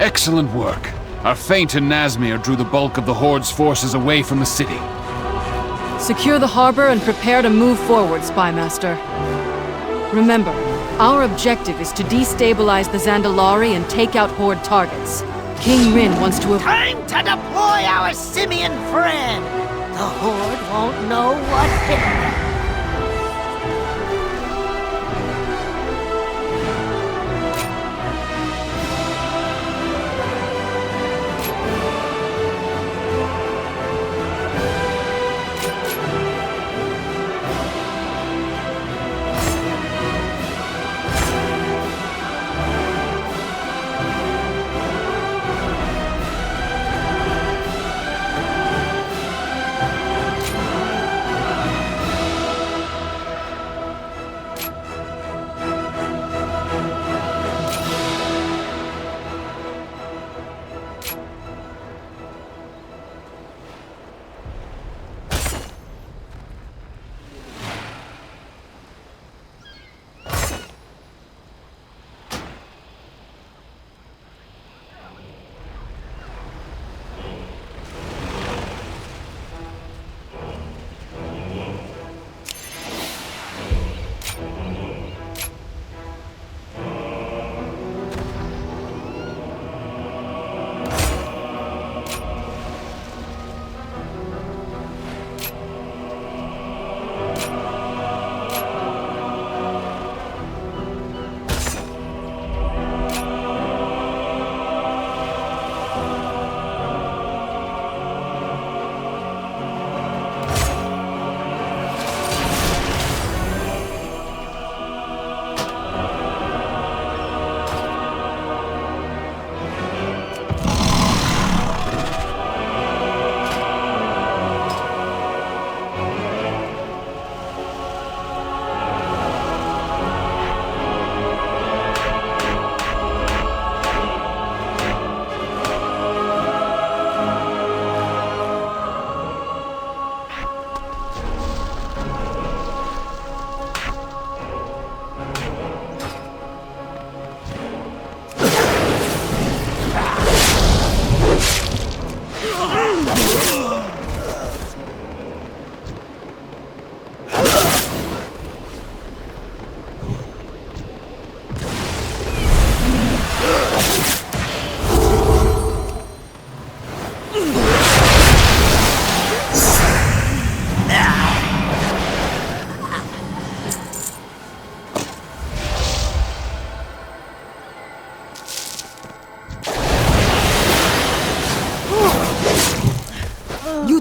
Excellent work. Our feint in Nazmir drew the bulk of the Horde's forces away from the city. Secure the harbor and prepare to move forward, Spymaster. Remember, our objective is to destabilize the Zandalari and take out Horde targets. King Rin wants to... Time to deploy our simian friend! The Horde won't know what hit them.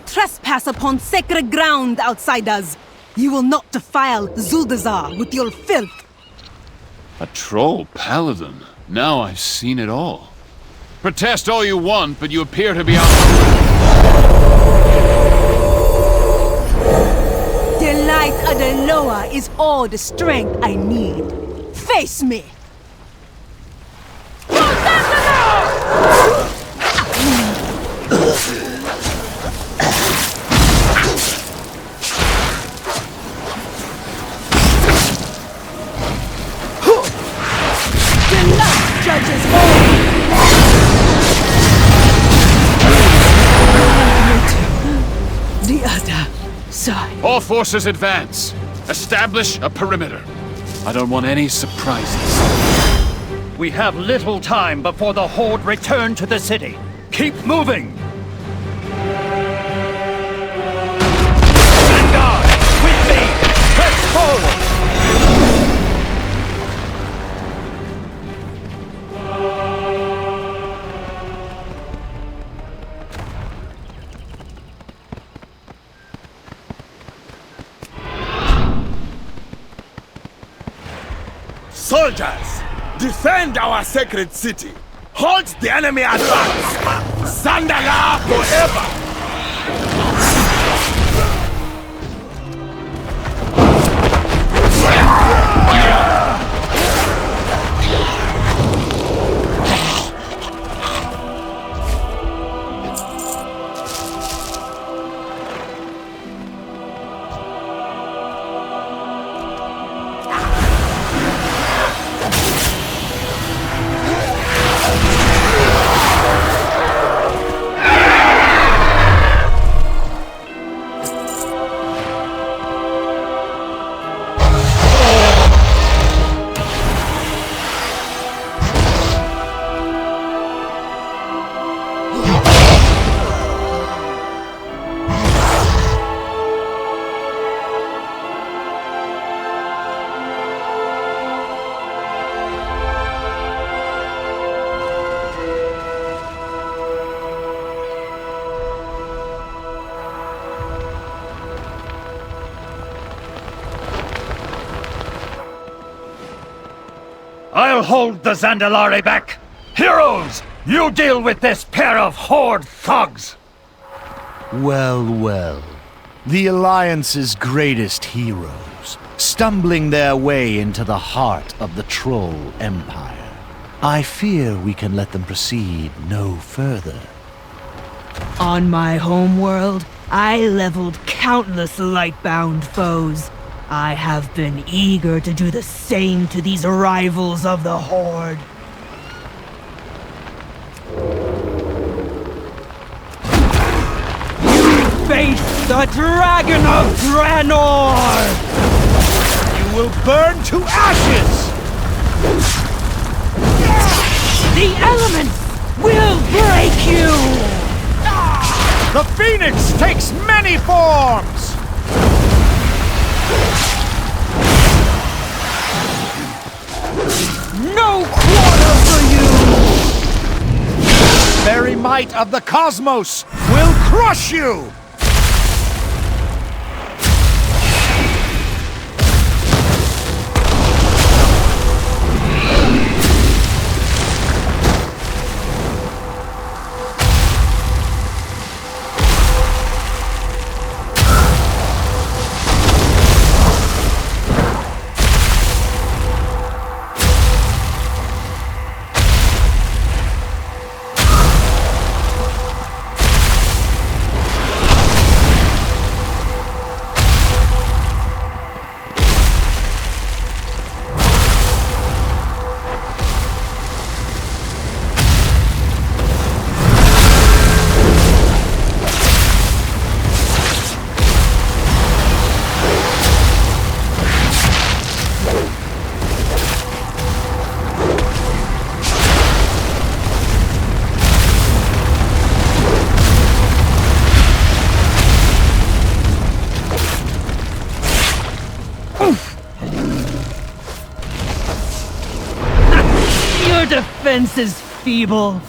Trespass upon sacred ground, outsiders! You will not defile Zuldazar with your filth! A troll paladin. Now I've seen it all. Protest all you want, but you appear to be The light of the Loa is all the strength I need. Face me! Judges all! The other side. All forces advance. Establish a perimeter. I don't want any surprises. We have little time before the Horde return to the city. Keep moving! Vanguard! With me! Press forward! Soldiers, defend our sacred city. Halt the enemy advance. Zandalari forever. I'll hold the Zandalari back. Heroes, you deal with this pair of Horde thugs. Well, well. The Alliance's greatest heroes, stumbling their way into the heart of the Troll Empire. I fear we can let them proceed no further. On my homeworld, I leveled countless Lightbound foes. I have been eager to do the same to these rivals of the Horde. You face the Dragon of Draenor! You will burn to ashes! The elements will break you! The Phoenix takes many forms! No quarter for you! Very might of the cosmos will crush you! Your defense is feeble.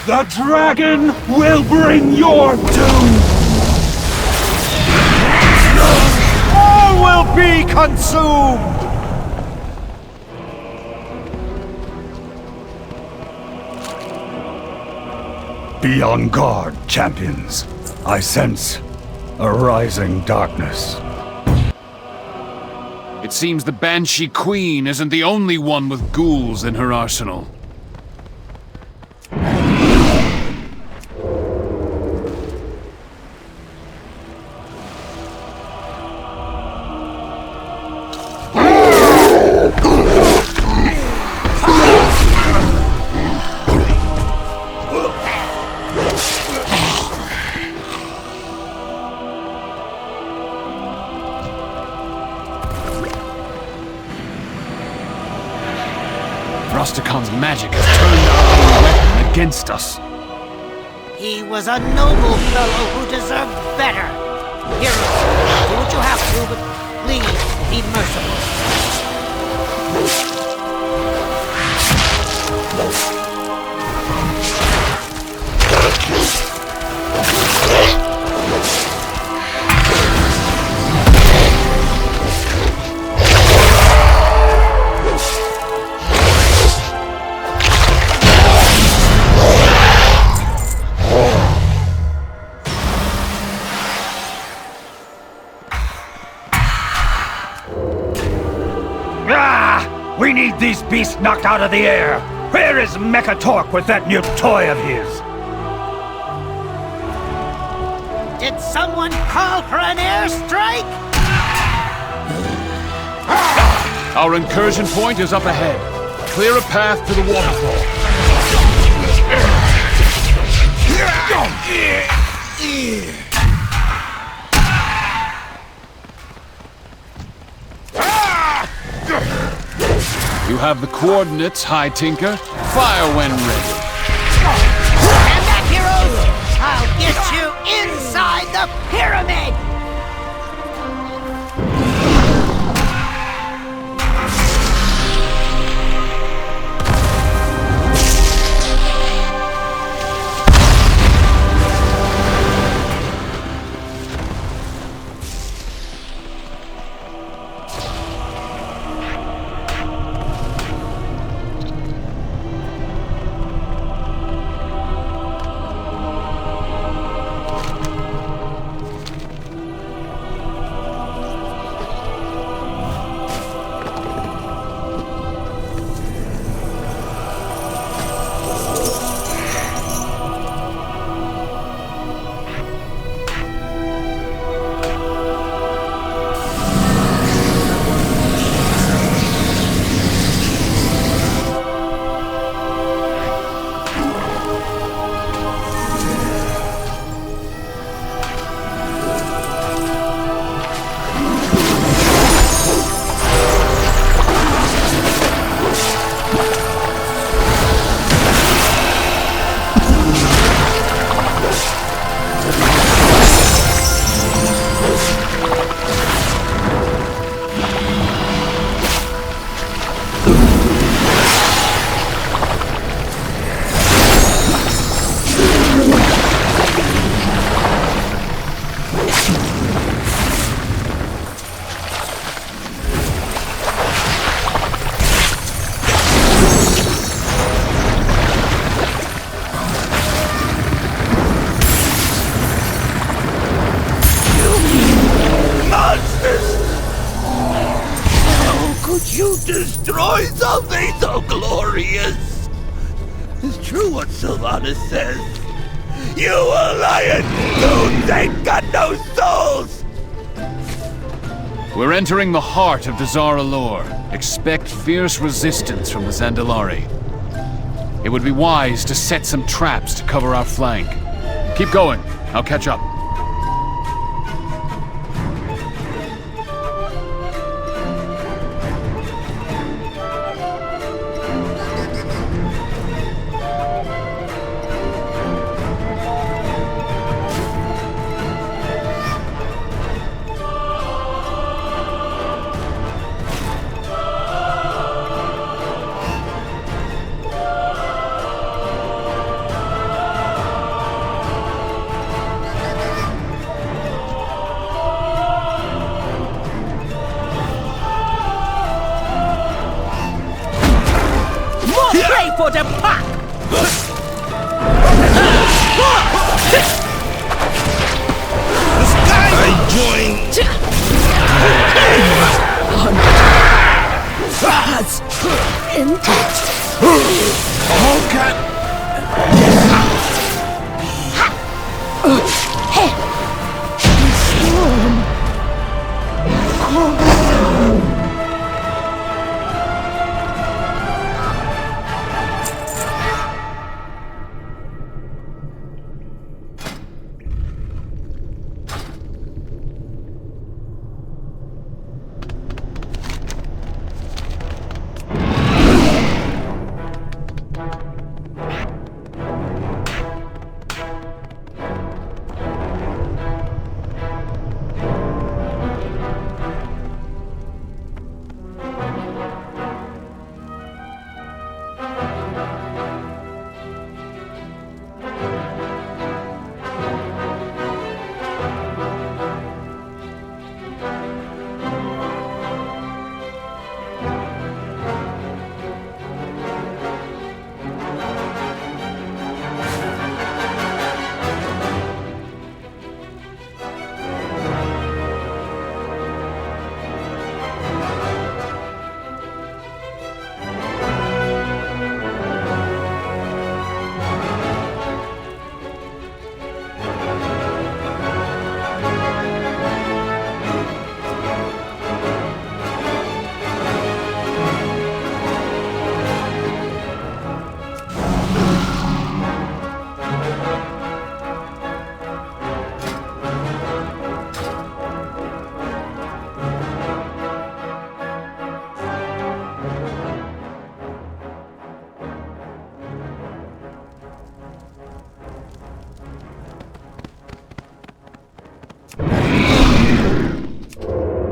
The dragon will bring your doom! All will be consumed! Be on guard, champions. I sense a rising darkness. It seems the Banshee Queen isn't the only one with ghouls in her arsenal. Rostacon's magic has turned our weapon against us. He was a noble fellow who deserved better. Heroes, do what you have to, but please be merciful. We need these beasts knocked out of the air! Where is Mechatork with that new toy of his? Did someone call for an airstrike? Our incursion point is up ahead. Clear a path to the waterfall. You have the coordinates, High Tinker. Fire when ready. Stand back, heroes! I'll get you inside the pyramid! you destroy something so glorious. It's true what Sylvanas says. You Alliance goons ain't got no souls! We're entering the heart of Dazar Alor. Expect fierce resistance from the Zandalari. It would be wise to set some traps to cover our flank. Keep going. I'll catch up. For the pack! I join.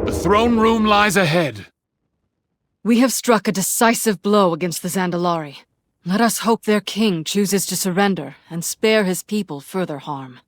The throne room lies ahead. We have struck a decisive blow against the Zandalari. Let us hope their king chooses to surrender and spare his people further harm.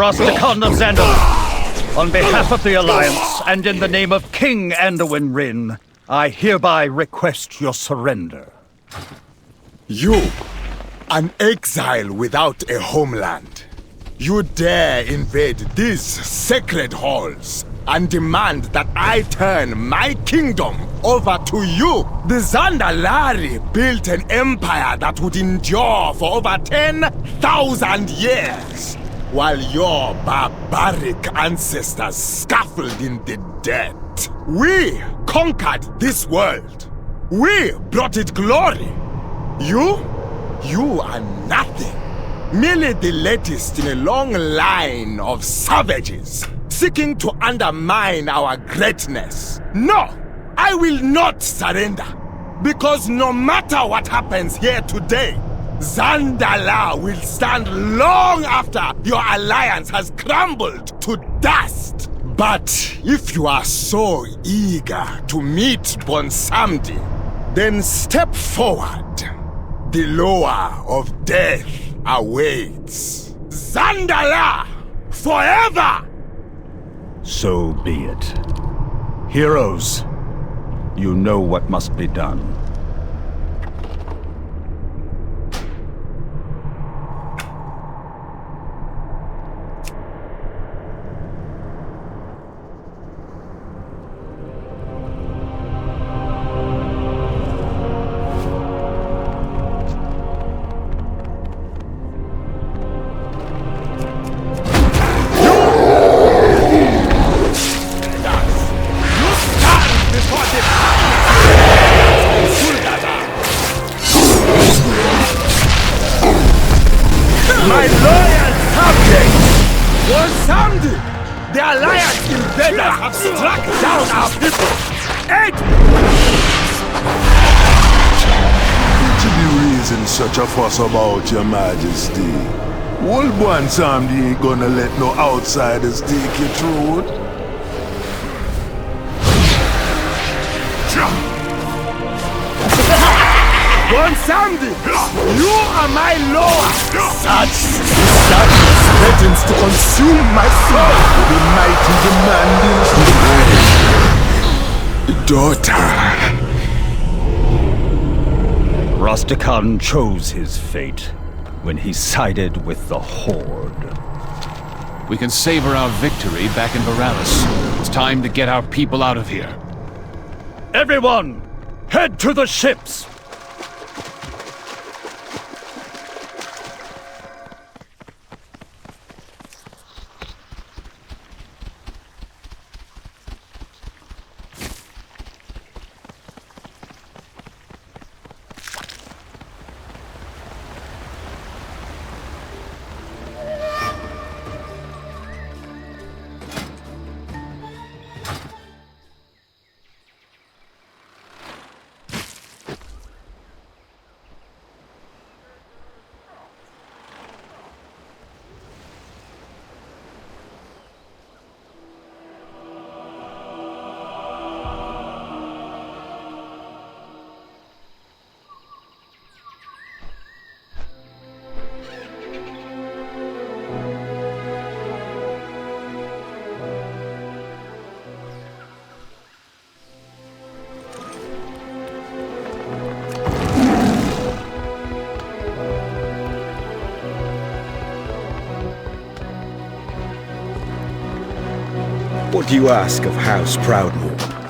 Rastakhan of Zandalor, on behalf of the Alliance and in the name of King Anduin Rin, I hereby request your surrender. You, an exile without a homeland, you dare invade these sacred halls and demand that I turn my kingdom over to you. The Zandalari built an empire that would endure for over 10,000 years. while your barbaric ancestors scuffled in the dirt. We conquered this world. We brought it glory. You are nothing. Merely the latest in a long line of savages seeking to undermine our greatness. No, I will not surrender. Because no matter what happens here today, Zandala will stand long after your alliance has crumbled to dust. But if you are so eager to meet Bonsamdi, then step forward. The lower of death awaits. Zandala! Forever! So be it. Heroes, you know what must be done. My loyal subjects! Bonsamdi! The Alliance invaders have struck down our people! Aid! To be raising such a fuss about your majesty. Old Bonsamdi ain't gonna let no outsiders take your throne. Bonsamdi! You are my lord! Such sadness threatens to consume my soul! The mighty demanding Daughter! Rastakhan chose his fate when he sided with the Horde. We can savor our victory back in Veralis. It's time to get our people out of here. Everyone, head to the ships! What do you ask of House Proudmoore?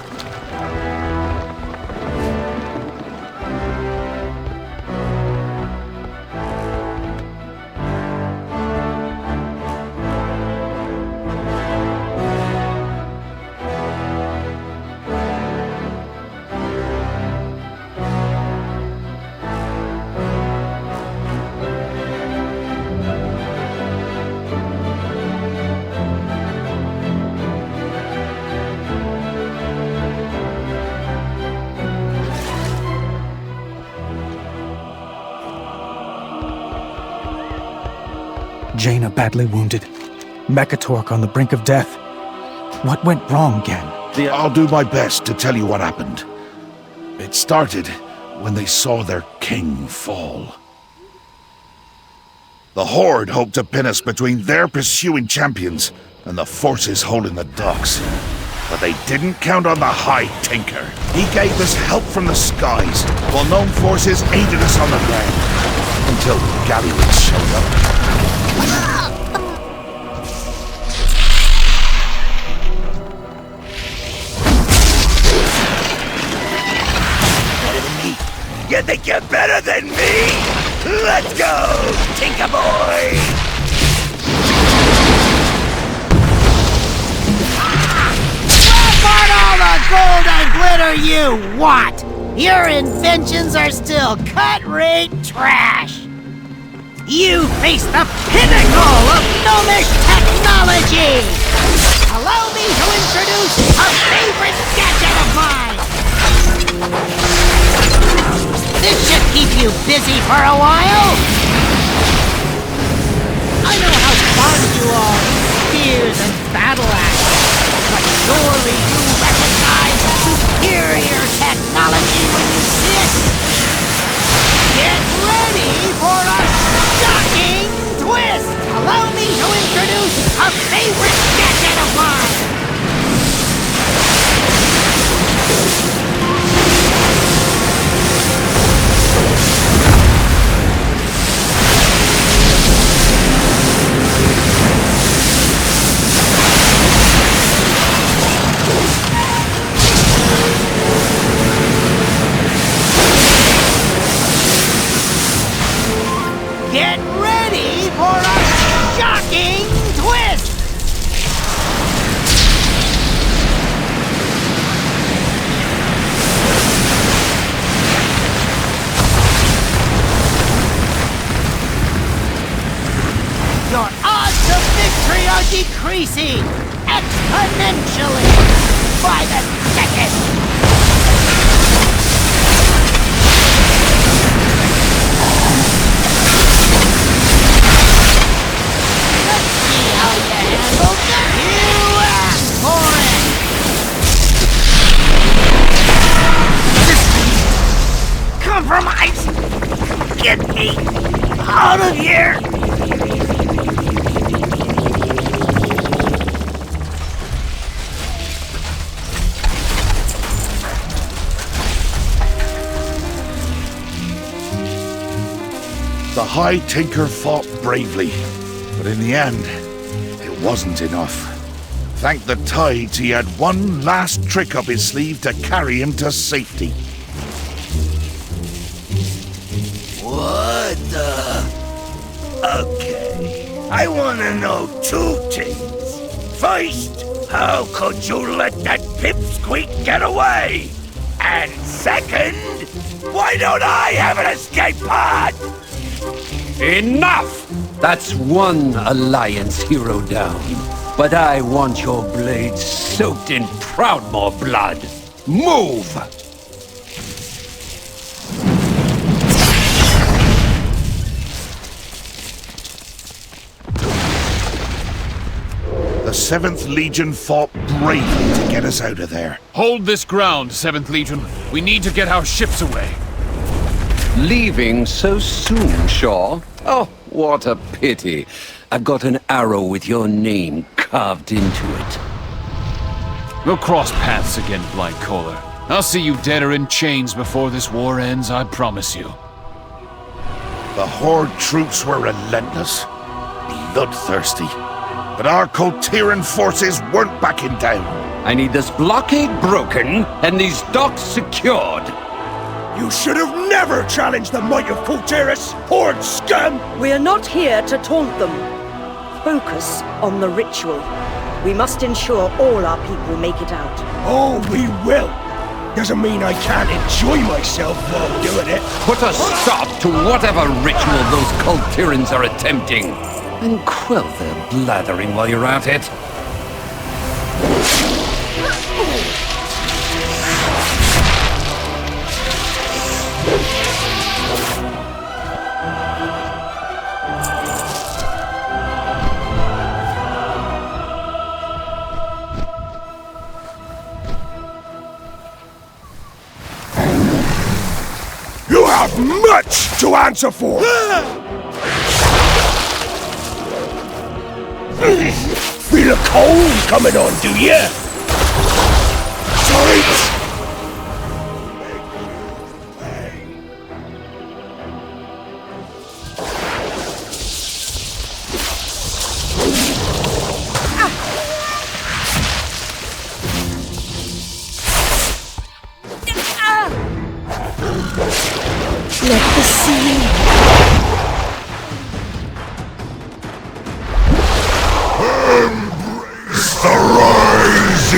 Jaina badly wounded. Mekatork on the brink of death. What went wrong, Gen? I'll do my best to tell you what happened. It started when they saw their king fall. The Horde hoped to pin us between their pursuing champions and the forces holding the docks. But they didn't count on the High Tinker. He gave us help from the skies, while known forces aided us on the ground. Until Galliwitz showed up. You think you're better than me? Let's go, Tinker Boy! are you, what? Your inventions are still cut-rate trash! You face the pinnacle of gnomish technology! Allow me to introduce a favorite gadget of mine! This should keep you busy for a while! I know how fond you are of spears and battle axes, but surely you recognize superior technology when you see it! Get ready for a shocking twist! Allow me to introduce a favorite gadget of mine! Get ready for a shocking twist! Your odds of victory are decreasing exponentially by the second! Compromise! Get me out of here! The High Tinker fought bravely, but in the end, it wasn't enough. Thank the tides he had one last trick up his sleeve to carry him to safety. What the? Okay, I wanna know two things. First, how could you let that pipsqueak get away? And second, why don't I have an escape pod? Enough! That's one Alliance hero down. But I want your blades soaked in Proudmoore blood. Move! The 7th Legion fought bravely to get us out of there. Hold this ground, 7th Legion. We need to get our ships away. Leaving so soon, Shaw? Oh, what a pity. I've got an arrow with your name carved into it. We'll cross paths again, Blind Caller. I'll see you dead or in chains before this war ends, I promise you. The Horde troops were relentless, bloodthirsty. But our Kotiran forces weren't backing down. I need this blockade broken and these docks secured. You should have never challenged the might of Kotiris, Horde scum! We are not here to taunt them. Focus on the ritual. We must ensure all our people make it out. Oh, we will! Doesn't mean I can't enjoy myself while doing it. Put a stop to whatever ritual those Kultirans are attempting. And quell their blathering while you're at it. You have much to answer for! Feel a cold coming on, do ya? Tight! Let the sea... Embrace the rise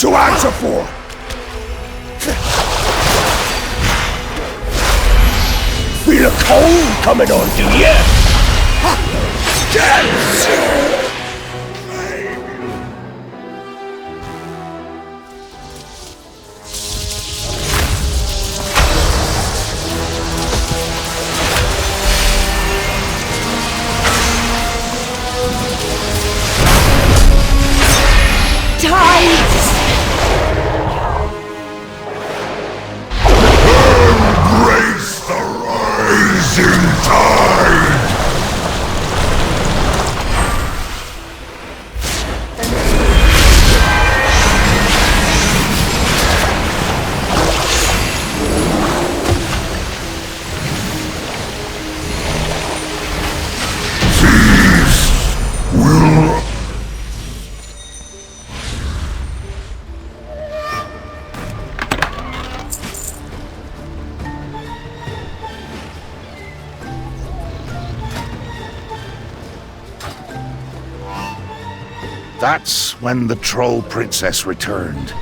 to answer for! Feel a cold coming on, do ya? Dance! Embrace the rising tide! That's when the Troll Princess returned,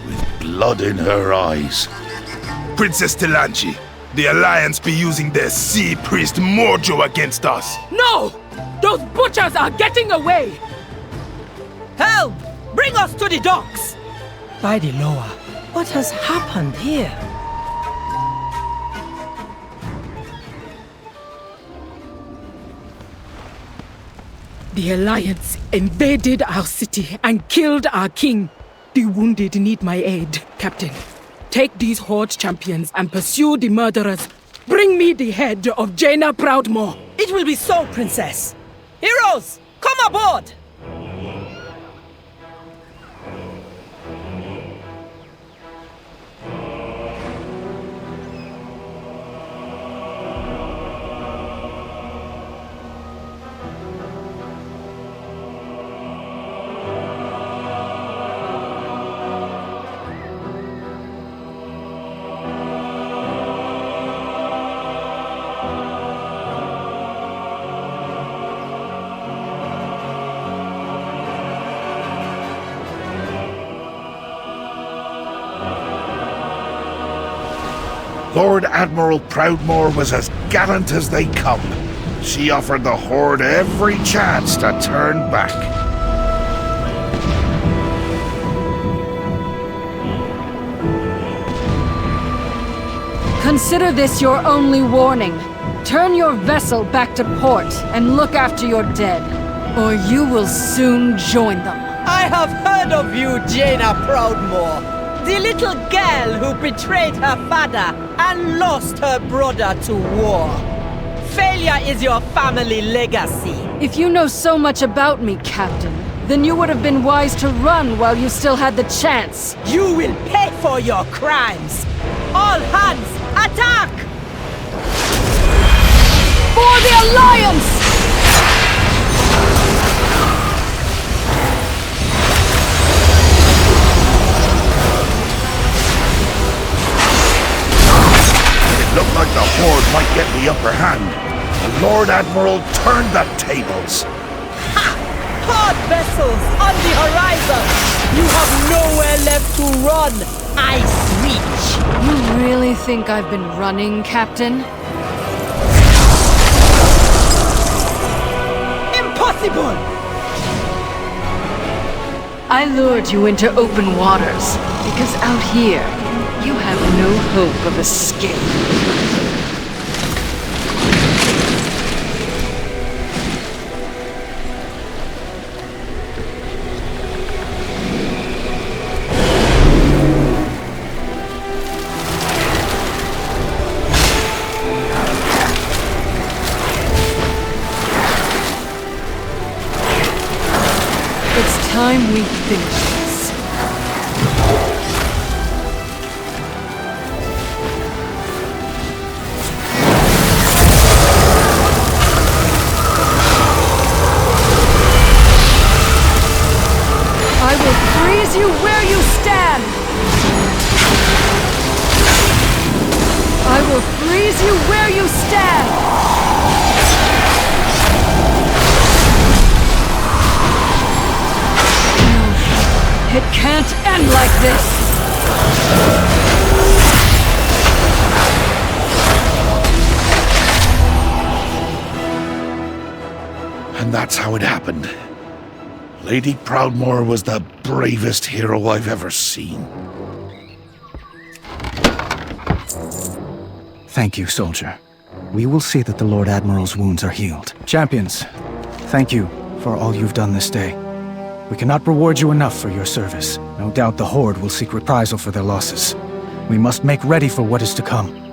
with blood in her eyes. Princess Telanchi, the Alliance be using their sea priest mojo against us. No! Those butchers are getting away! Help! Bring us to the docks! By the Loa, what has happened here? The Alliance invaded our city and killed our king. The wounded need my aid, Captain. Take these Horde champions and pursue the murderers. Bring me the head of Jaina Proudmoore. It will be so, Princess. Heroes, come aboard! Lord Admiral Proudmoore was as gallant as they come. She offered the Horde every chance to turn back. Consider this your only warning. Turn your vessel back to port and look after your dead, or you will soon join them. I have heard of you, Jaina Proudmoore. The little girl who betrayed her father and lost her brother to war. Failure is your family legacy. If you know so much about me, Captain, then you would have been wise to run while you still had the chance. You will pay for your crimes. All hands, attack! For the Alliance! Looked like the Horde might get the upper hand. The Lord Admiral turned the tables. Ha! Horde vessels on the horizon! You have nowhere left to run! Ice reach! You really think I've been running, Captain? Impossible! I lured you into open waters, because out here, you have no hope of escape. It's time we finish this. I will freeze you where you stand! I will freeze you where you stand! It can't end like this! And that's how it happened. Lady Proudmoore was the bravest hero I've ever seen. Thank you, soldier. We will see that the Lord Admiral's wounds are healed. Champions, thank you for all you've done this day. We cannot reward you enough for your service. No doubt the Horde will seek reprisal for their losses. We must make ready for what is to come.